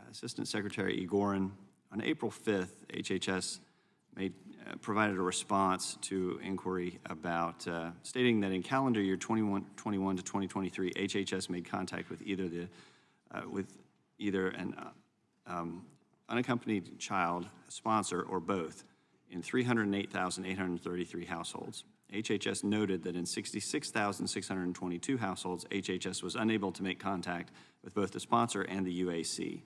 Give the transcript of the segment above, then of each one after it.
Assistant Secretary Egorin, on April 5th, HHS provided a response to inquiry about stating that in calendar year 2021 to 2023, HHS made contact with either an unaccompanied child, a sponsor, or both in 308,833 households. HHS noted that in 66,622 households, HHS was unable to make contact with both the sponsor and the UAC.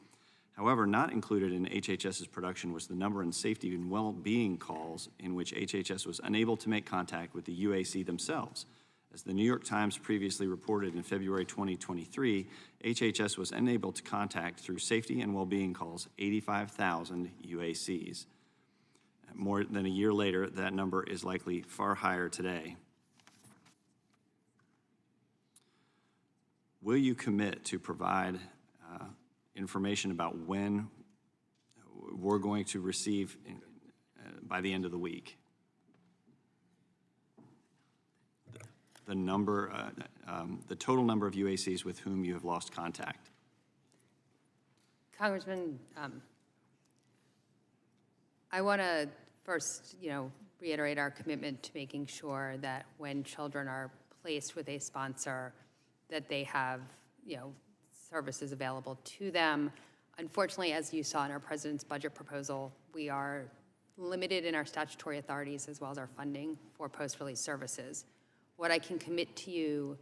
However, not included in HHS's production was the number and safety and well-being calls in which HHS was unable to make contact with the UAC themselves. As the New York Times previously reported in February 2023, HHS was unable to contact through safety and well-being calls 85,000 UACs. More than a year later, that number is likely far higher today. Will you commit to provide information about when we're going to receive by the end of the week? The number, the total number of UACs with whom you have lost contact. Congressman, I want to first, reiterate our commitment to making sure that when children are placed with a sponsor, that they have, services available to them. Unfortunately, as you saw in our president's budget proposal, we are limited in our statutory authorities as well as our funding for post-release services. What I can commit to you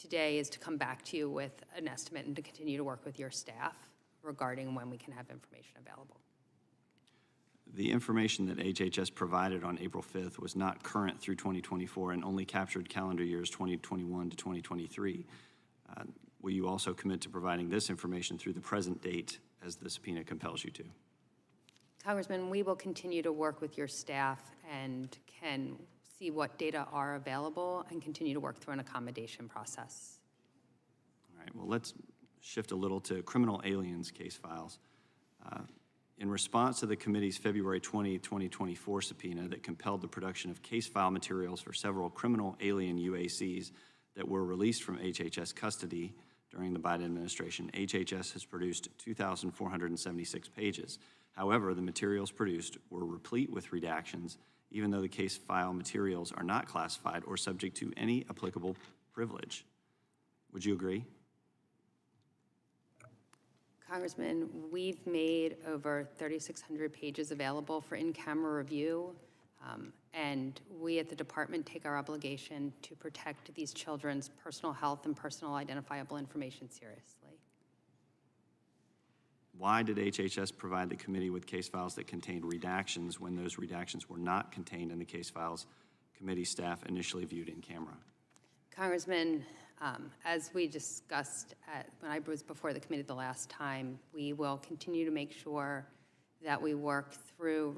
today is to come back to you with an estimate and to continue to work with your staff regarding when we can have information available. The information that HHS provided on April 5th was not current through 2024 and only captured calendar years 2021 to 2023. Will you also commit to providing this information through the present date as the subpoena compels you to? Congressman, we will continue to work with your staff and can see what data are available and continue to work through an accommodation process. All right, well, let's shift a little to criminal aliens case files. In response to the committee's February 20, 2024 subpoena that compelled the production of case file materials for several criminal alien UACs that were released from HHS custody during the Biden administration, HHS has produced 2,476 pages. However, the materials produced were replete with redactions, even though the case file materials are not classified or subject to any applicable privilege. Would you agree? Congressman, we've made over 3,600 pages available for in-camera review, and we at the department take our obligation to protect these children's personal health and personal identifiable information seriously. Why did HHS provide the committee with case files that contained redactions when those redactions were not contained in the case files committee staff initially viewed in camera? Congressman, as we discussed when I was before the committee the last time, we will continue to make sure that we work through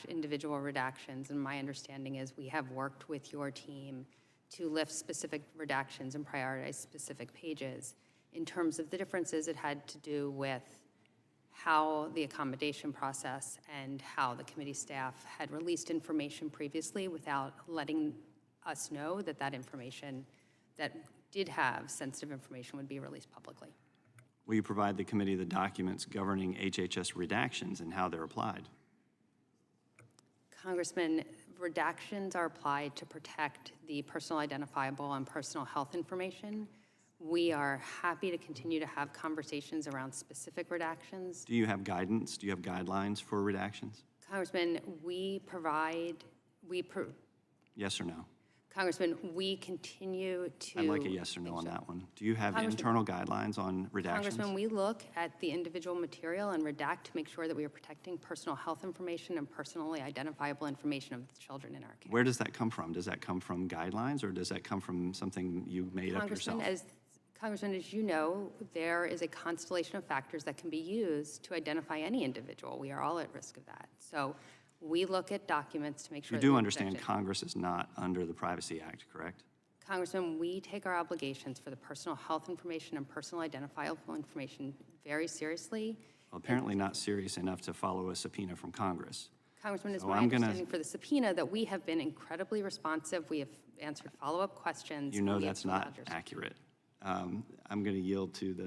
individual redactions, and my understanding is we have worked with your team to lift specific redactions and prioritize specific pages. In terms of the differences, it had to do with how the accommodation process and how the committee staff had released information previously without letting us know that that information that did have sensitive information would be released publicly. Will you provide the committee the documents governing HHS redactions and how they're applied? Congressman, redactions are applied to protect the personal identifiable and personal health information. We are happy to continue to have conversations around specific redactions. Do you have guidance? Do you have guidelines for redactions? Congressman, Yes or no? Congressman, we continue to— I'd like a yes or no on that one. Do you have internal guidelines on redactions? Congressman, we look at the individual material and redact to make sure that we are protecting personal health information and personally identifiable information of the children in our care. Where does that come from? Does that come from guidelines, or does that come from something you made up yourself? Congressman, as you know, there is a constellation of factors that can be used to identify any individual. We are all at risk of that. So we look at documents to make sure— You do understand Congress is not under the Privacy Act, correct? Congressman, we take our obligations for the personal health information and personal identifiable information very seriously. Well, apparently not serious enough to follow a subpoena from Congress. Congressman, it's my understanding for the subpoena that we have been incredibly responsive. We have answered follow-up questions. You know that's not accurate. I'm going to yield to the